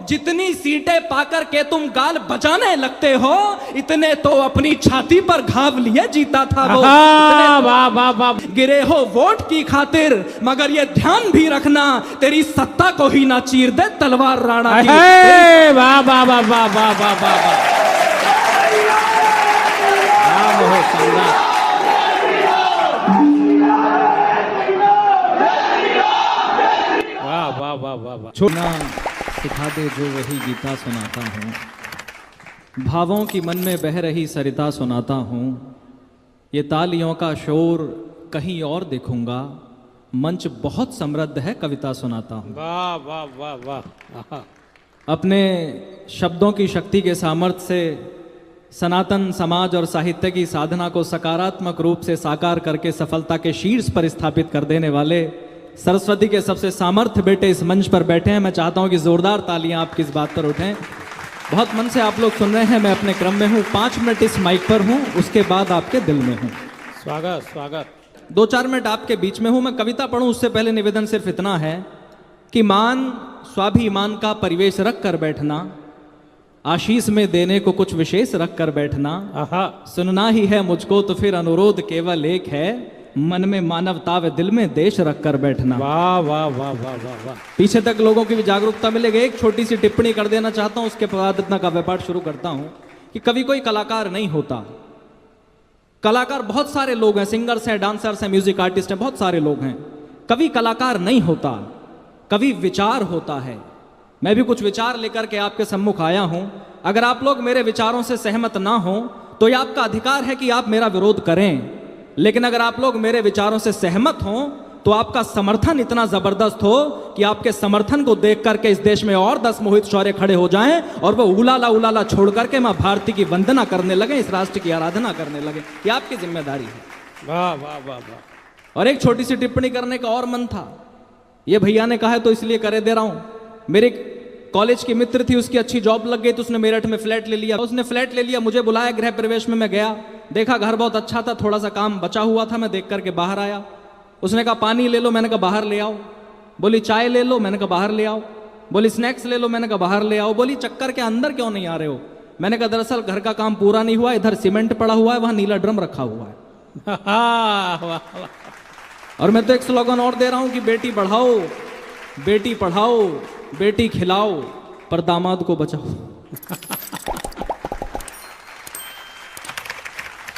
जितनी सीटें पाकर के तुम गाल बजाने लगते हो, इतने तो अपनी छाती पर घाव लिए जीता था वो। वाह वाह वाह। गिरे हो वोट की खातिर, मगर ये ध्यान भी रखना, तेरी सत्ता को ही ना चीर दे तलवार राणा की। वाह वाह वाह वाह वाह वाह वाह। बहुत शानदार। वाह वाह वाह वाह वाह। छोड़ना सिखा दे जो वही गीता सुनाता हूँ, भावों की मन में बह रही सरिता सुनाता हूँ। ये तालियों का शोर कहीं और देखूंगा, मंच बहुत समृद्ध है कविता सुनाता हूँ। वाह वाह वाह वाह। अपने शब्दों की शक्ति के सामर्थ्य से सनातन समाज और साहित्य की साधना को सकारात्मक रूप से साकार करके सफलता के शीर्ष पर स्थापित कर देने वाले सरस्वती के सबसे सामर्थ्य बेटे इस मंच पर बैठे हैं। मैं चाहता हूं कि जोरदार तालियां आपकी इस बात पर उठें। बहुत मन से आप लोग सुन रहे हैं, मैं अपने क्रम में हूं, 5 मिनट इस माइक पर हूं, उसके बाद आपके दिल में हूं। स्वागत स्वागत। 2-4 मिनट आपके बीच में हूं। मैं कविता पढ़ूं उससे पहले निवेदन सिर्फ इतना है कि मान स्वाभिमान का परिवेश रख कर बैठना, आशीष में देने को कुछ विशेष रख कर बैठना, सुनना ही है मुझको तो फिर अनुरोध केवल एक है, मन में मानवता व दिल में देश रख कर बैठना। वाह वाह वाह वाह वाह वाह। पीछे तक लोगों की भी जागरूकता मिलेगी। एक छोटी सी टिप्पणी कर देना चाहता हूं, उसके बाद इतना काव्य पाठ शुरू करता हूं कि कवि कोई कलाकार नहीं होता। कलाकार बहुत सारे लोग हैं, सिंगर्स हैं, डांसर्स हैं, म्यूजिक आर्टिस्ट हैं, बहुत सारे लोग हैं। कवि कलाकार नहीं होता, कवि विचार होता है। मैं भी कुछ विचार लेकर के आपके सम्मुख आया हूं। अगर आप लोग मेरे विचारों से सहमत ना हो तो ये आपका अधिकार है कि आप मेरा विरोध करें, लेकिन अगर आप लोग मेरे विचारों से सहमत हो तो आपका समर्थन इतना जबरदस्त हो कि आपके समर्थन को देख करके इस देश में और 10 मोहित शौर्य खड़े हो जाएं और वो उलाला छोड़ करके मां भारती की वंदना करने लगे, इस राष्ट्र की आराधना करने लगे। ये आपकी जिम्मेदारी है। वाह वाह वाह वाह। और एक छोटी सी टिप्पणी करने का और मन था, ये भैया ने कहा है तो इसलिए करे दे रहा हूं। मेरे कॉलेज की मित्र थी, उसकी अच्छी जॉब लग गई तो उसने मेरठ में फ्लैट ले लिया। उसने फ्लैट ले लिया, मुझे बुलाया गृह प्रवेश में, मैं गया, देखा घर बहुत अच्छा था, थोड़ा सा काम बचा हुआ था, मैं देख करके बाहर आया। उसने कहा पानी ले लो, मैंने कहा बाहर ले आओ। बोली चाय ले लो, मैंने कहा बाहर ले आओ। बोली स्नैक्स ले लो, मैंने कहा बाहर ले आओ। बोली चक्कर के अंदर क्यों नहीं आ रहे हो? मैंने कहा दरअसल घर का काम पूरा नहीं हुआ, इधर सीमेंट पड़ा हुआ है, वहां नीला ड्रम रखा हुआ है। और मैं तो एक स्लोगन और दे रहा हूं कि बेटी बढ़ाओ, बेटी पढ़ाओ, बेटी खिलाओ, पर दामाद को बचाओ।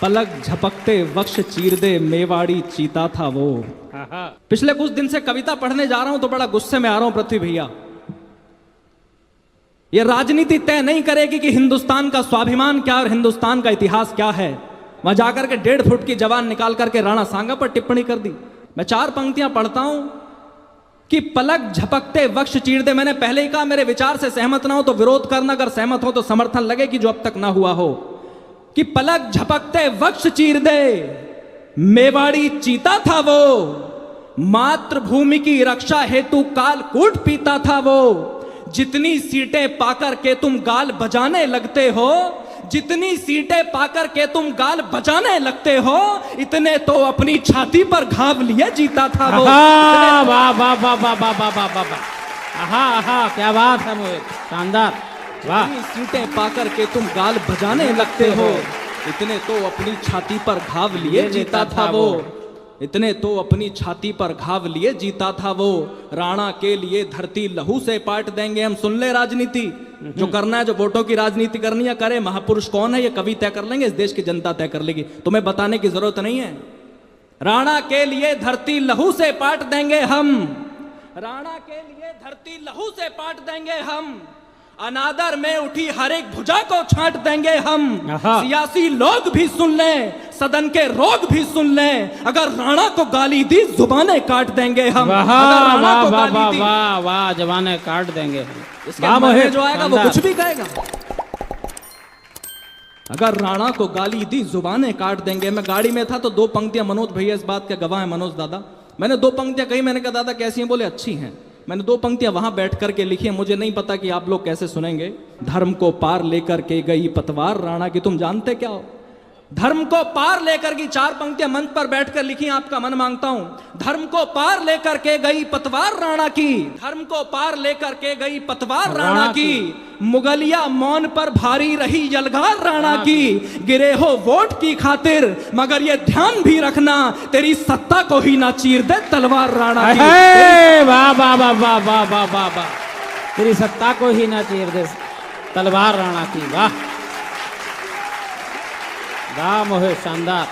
पलक झपकते वक्ष चीर दे, मेवाड़ी चीता था वो। पिछले कुछ दिन से कविता पढ़ने जा रहा हूं तो बड़ा गुस्से में आ रहा हूं पृथ्वी भैया। यह राजनीति तय नहीं करेगी कि हिंदुस्तान का स्वाभिमान क्या और हिंदुस्तान का इतिहास क्या है। वहां जाकर के 1.5 फुट की जवान निकाल करके राणा सांगा पर टिप्पणी कर दी। मैं 4 पंक्तियां पढ़ता हूं कि पलक झपकते वक्ष चीर दे। मैंने पहले ही कहा मेरे विचार से सहमत ना हो तो विरोध करना, अगर सहमत हो तो समर्थन लगे कि जो अब तक ना हुआ हो। कि पलक झपकते वक्ष चीर दे, मेवाड़ी चीता था वो, मातृभूमि की रक्षा हेतु काल कूट पीता था वो। जितनी सीटें पाकर के तुम गाल बजाने लगते हो, जितनी सीटें पाकर के तुम गाल बजाने लगते हो, इतने तो अपनी छाती पर घाव लिए जीता था वो। वाह वाह वाह वाह वाह वाह वाह वाह वाह। क्या बात है मोहित, शानदार। वाह। जितनी सीटें पाकर के तुम गाल बजाने लगते हो, इतने तो अपनी छाती पर घाव लिए जीता था वो। इतने तो अपनी छाती पर घाव लिए जीता था वो। राणा के लिए धरती लहू से पाट देंगे हम। सुन ले राजनीति, जो करना है, जो वोटों की राजनीति करनी है करे। महापुरुष कौन है ये कवि तय कर लेंगे, इस देश की जनता तय कर लेगी, तुम्हें बताने की जरूरत नहीं है। राणा के लिए धरती लहू से पाट देंगे हम, राणा के लिए धरती लहू से पाट देंगे हम। अनादर में उठी हर एक भुजा को छांट देंगे हम। सियासी लोग भी सुन लें, सदन के रोग भी सुन लें, अगर राणा को गाली दी जुबानें काट देंगे हम। वाह वाह, जुबानें काट देंगे हम। इसके में जो आएगा वो कुछ भी कहेगा। अगर राणा को गाली दी जुबानें काट देंगे। मैं गाड़ी में था तो 2 पंक्तियां, मनोज भैया इस बात के गवाह है, मनोज दादा, मैंने 2 पंक्तियां कही। मैंने कहा दादा कैसी हैं? बोले अच्छी हैं। मैंने 2 पंक्तियां वहां बैठ करके लिखी है, मुझे नहीं पता कि आप लोग कैसे सुनेंगे। धर्म को पार लेकर के गई पतवार राणा की, तुम जानते क्या हो? धर्म को पार लेकर की 4 पंक्तियां मंच पर बैठकर लिखी, आपका मन मांगता हूं। धर्म को पार लेकर के गई पतवार राणा की, धर्म को पार लेकर के गई पतवार राणा की, मुगलिया मौन पर भारी रही यलगार राणा की। गिरे हो वोट की खातिर मगर ये ध्यान भी रखना, तेरी सत्ता को ही ना चीर दे तलवार राणा की। वाह वाह वाह वाह वाह वाह वाह वाह, तेरी सत्ता को ही ना चीर दे तलवार राणा की। वाह वाह मोहित, शानदार।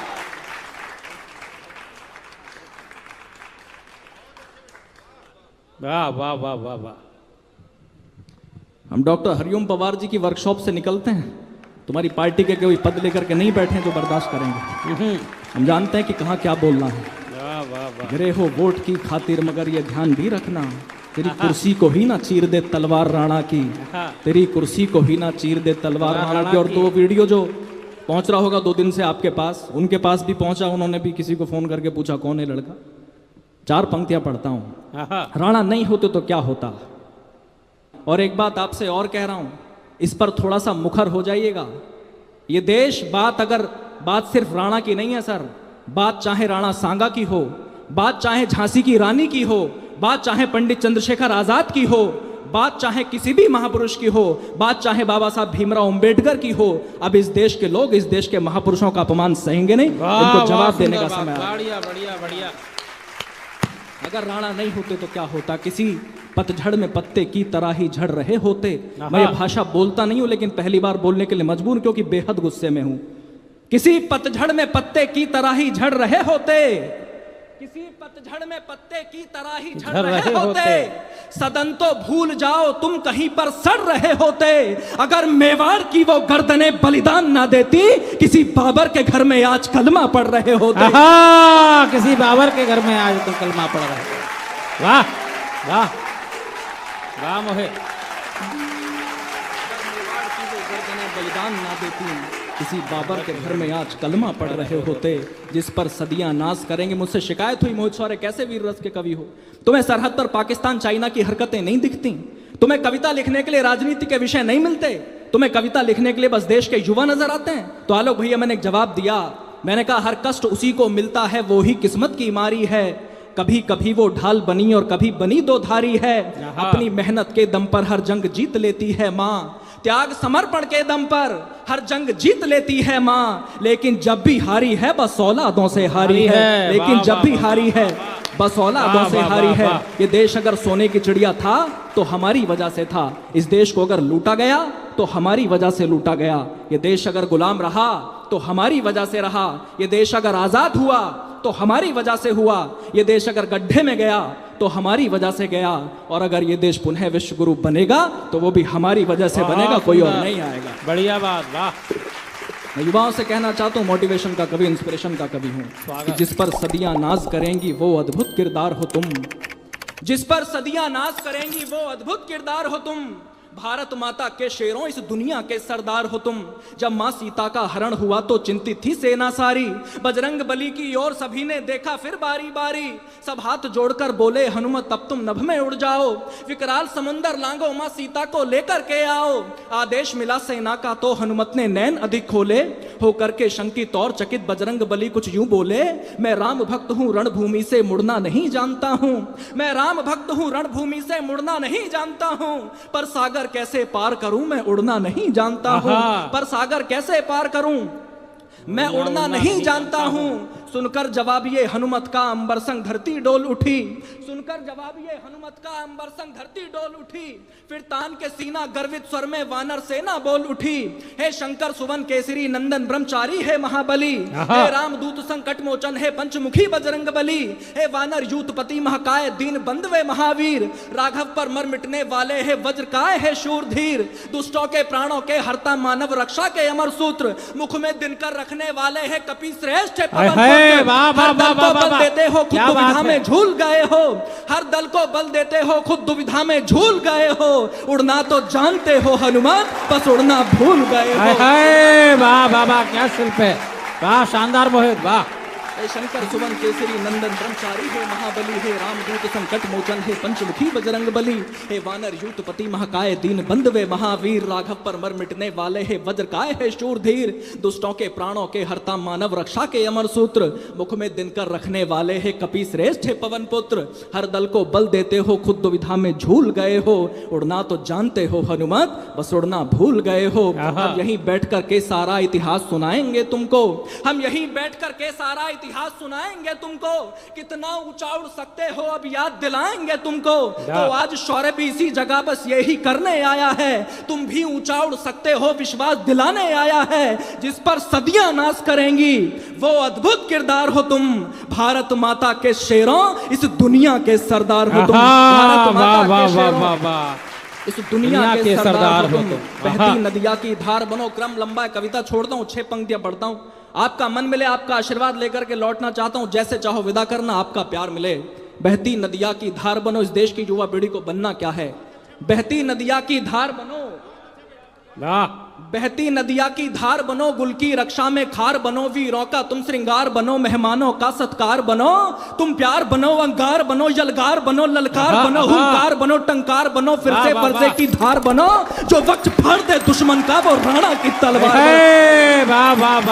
वाह वाह वाह वाह वाह। हम डॉक्टर हरिओम पवार जी की वर्कशॉप से निकलते हैं, तुम्हारी पार्टी के कोई पद लेकर के नहीं बैठे हैं जो बर्दाश्त करेंगे। हम जानते हैं कि कहाँ क्या बोलना है। वाह वाह वाह। गिरे हो वोट की खातिर मगर ये ध्यान भी रखना, तेरी कुर्सी को ही ना चीर दे तलवार राणा की, तेरी कुर्सी को ही ना चीर दे तलवार राणा की। और 2 वीडियो जो पहुंच रहा होगा 2 दिन से आपके पास, उनके पास भी पहुंचा, उन्होंने भी किसी को फोन करके पूछा कौन है लड़का। 4 पंक्तियां पढ़ता हूं। राणा नहीं होते तो क्या होता। और एक बात आपसे और कह रहा हूं, इस पर थोड़ा सा मुखर हो जाइएगा। ये देश, बात सिर्फ राणा की नहीं है सर, बात चाहे राणा सांगा की हो, बात चाहे झांसी की रानी की हो, बात चाहे पंडित चंद्रशेखर आजाद की हो, बात चाहे किसी भी महापुरुष की हो, बात चाहे बाबा साहब भीमराव अंबेडकर की हो। अब इस देश के लोग इस देश के महापुरुषों का अपमान सहेंगे नहीं, इनको जवाब देने का समय आया। बढ़िया बढ़िया बढ़िया। अगर राणा नहीं होते तो क्या होता, किसी पतझड़ में पत्ते की तरह ही झड़ रहे होते। मैं ये भाषा बोलता नहीं हूं, लेकिन पहली बार बोलने के लिए मजबूर, क्योंकि बेहद गुस्से में हूं। किसी पतझड़ में पत्ते की तरह ही झड़ रहे होते, किसी पतझड़ में पत्ते की तरह ही झड़ रहे होते। सदन तो भूल जाओ तुम कहीं पर सड़ रहे होते। अगर मेवाड़ की वो गर्दनें बलिदान ना देती, किसी बाबर के घर में आज कलमा पढ़ रहे होते। किसी बाबर के घर में आज तुम कलमा पढ़ रहे हो। वाह वाह वाह मोहित। मेवाड़ की वो गर्दनें बलिदान ना देती, किसी बाबर के घर में आज कलमा पढ़ रहे होते। जिस पर सदियां नाज करेंगे। मुझसे शिकायत हुई, मोहित सौर्य कैसे वीर रस के कवि हो, तुम्हें सरहद पर पाकिस्तान चाइना की हरकतें नहीं दिखती, तुम्हें कविता लिखने के लिए राजनीति के विषय नहीं मिलते, तुम्हें कविता लिखने के लिए बस देश के युवा नजर आते हैं। तो आलोक भैया, मैंने एक जवाब दिया, मैंने कहा हर कष्ट उसी को मिलता है, वो ही किस्मत की मारी है। कभी कभी वो ढाल बनी और कभी बनी 2 धारी है। अपनी मेहनत के दम पर हर जंग जीत लेती है माँ, त्याग समर्पण के दम पर हर जंग जीत लेती है माँ। लेकिन जब भी हारी है बस औलादों से हारी है, लेकिन जब भी हारी है बस औलादों से हारी है। ये देश अगर सोने की चिड़िया था तो हमारी वजह से था, इस देश को अगर लूटा गया तो हमारी वजह से लूटा गया। ये देश अगर गुलाम रहा तो हमारी वजह से रहा, ये देश अगर आजाद हुआ तो हमारी वजह से हुआ, ये देश अगर गड्ढे में गया तो हमारी वजह से गया, और अगर ये देश पुनः विश्व गुरु बनेगा तो वो भी हमारी वजह से बनेगा, कोई और नहीं आएगा। बढ़िया बात। वाह। मैं युवाओं से कहना चाहता हूँ, मोटिवेशन का कवि, इंस्पिरेशन का कवि हूँ, कि जिस पर सदियां नाज करेंगी वो अद्भुत किरदार हो तुम, जिस पर सदियां नाज करेंगी वो अद्भुत किरदार हो तुम। भारत माता के शेरों इस दुनिया के सरदार हो तुम। जब माँ सीता का हरण हुआ तो चिंतित थी सेना सारी, बजरंग बली की ओर सभी ने देखा फिर बारी बारी। सब हाथ जोड़कर बोले हनुमत अब तुम नभ में उड़ जाओ, विकराल समुंदर लांघो माँ सीता को लेकर के आओ। आदेश मिला सेना का तो हनुमत ने नैन अधिक खोले, होकर के शंकित और चकित बजरंग बली कुछ यूं बोले, मैं राम भक्त हूँ रणभूमि से मुड़ना नहीं जानता हूँ, मैं राम भक्त हूँ रणभूमि से मुड़ना नहीं जानता हूँ। पर सागर कैसे पार करूं मैं उड़ना नहीं जानता हूं, पर सागर कैसे पार करूं मैं उड़ना नहीं जानता हूं। सुनकर जवाब ये हनुमत का अंबर संग धरती डोल उठी, सुनकर जवाब ये हनुमत का अंबर संग धरती डोल उठी। फिर तान के सीना गर्वित स्वर में वानर सेना बोल उठी, हे शंकर सुवन केसरी नंदन ब्रह्मचारी है महाबली, हे रामदूत संकट मोचन है पंचमुखी बजरंग बली, हे वानर यूथपति महाकाय दीन बंधवे महावीर, राघव पर मर मिटने वाले है वज्रकाय है शूरधीर, दुष्टों के प्राणों के हरता मानव रक्षा के अमर सूत्र, मुख में दिनकर रखने वाले है कपि श्रेष्ठ है बल देते हो खुद दुविधा में झूल गए हो, हर दल को बल देते हो खुद दुविधा में झूल गए हो। उड़ना तो जानते हो हनुमान, बस उड़ना भूल गए हो। वाह वाह वाह, क्या शिल्प है, वाह शानदार मोहित, वाह हे शंकर सुवन केसरी नंदन ब्रह्मचारी, हे महाबली, हे रामदूत संकट मोचन, हे पंचमुखी बजरंग बली, हे वानर यूथपति महाकाय दीन बंधवे महावीर, राघव पर मर मिटने वाले, हे वज्रकाय, हे शूरधीर, दुष्टों के प्राणों के हरता मानव रक्षा के अमर सूत्र, मुख में दिनकर रखने वाले, हे कपि श्रेष्ठ, हे पवन पुत्र, हर दल को बल देते हो, खुद दुविधा में झूल गए हो, उड़ना तो जानते हो हनुमत, बस उड़ना भूल गए हो। हम यहीं बैठ कर के सारा इतिहास सुनाएंगे तुमको, हम यहीं बैठ कर के सारा इतिहास सुनाएंगे तुमको, कितना ऊंचा उड़ सकते हो अब याद दिलाएंगे तुमको। तो आज शौर्य भी इसी जगह बस यही करने आया है, तुम भी ऊंचा उड़ सकते हो विश्वास दिलाने आया है, जिस पर सदियां नाश करेंगी वो अद्भुत किरदार हो तुम, भारत माता के शेरों इस दुनिया के सरदार हो तुम, भारत माता के शेरों इस दुनिया के सरदार हो तुम। बहती नदिया की धार बनो, क्रम लंबा है, कविता छोड़ता हूँ, 6 पंक्तियां पढ़ता हूँ। आपका मन मिले, आपका आशीर्वाद लेकर के लौटना चाहता हूं, जैसे चाहो विदा करना, आपका प्यार मिले। बहती नदिया की धार बनो, इस देश की युवा पीढ़ी को बनना क्या है, बहती नदिया की धार बनो, बहती नदिया की धार बनो, गुल की रक्षा में खार बनो, वीरों का तुम श्रृंगार बनो, मेहमानों का सत्कार बनो, तुम प्यार बनो, अंगार बनो, यलगार बनो, ललकार बनो, हुंकार बनो, टंकार बनो, फिर से परसे की धार बनो, जो वक्त फाड़ दे दुश्मन का वो राणा की तलवार।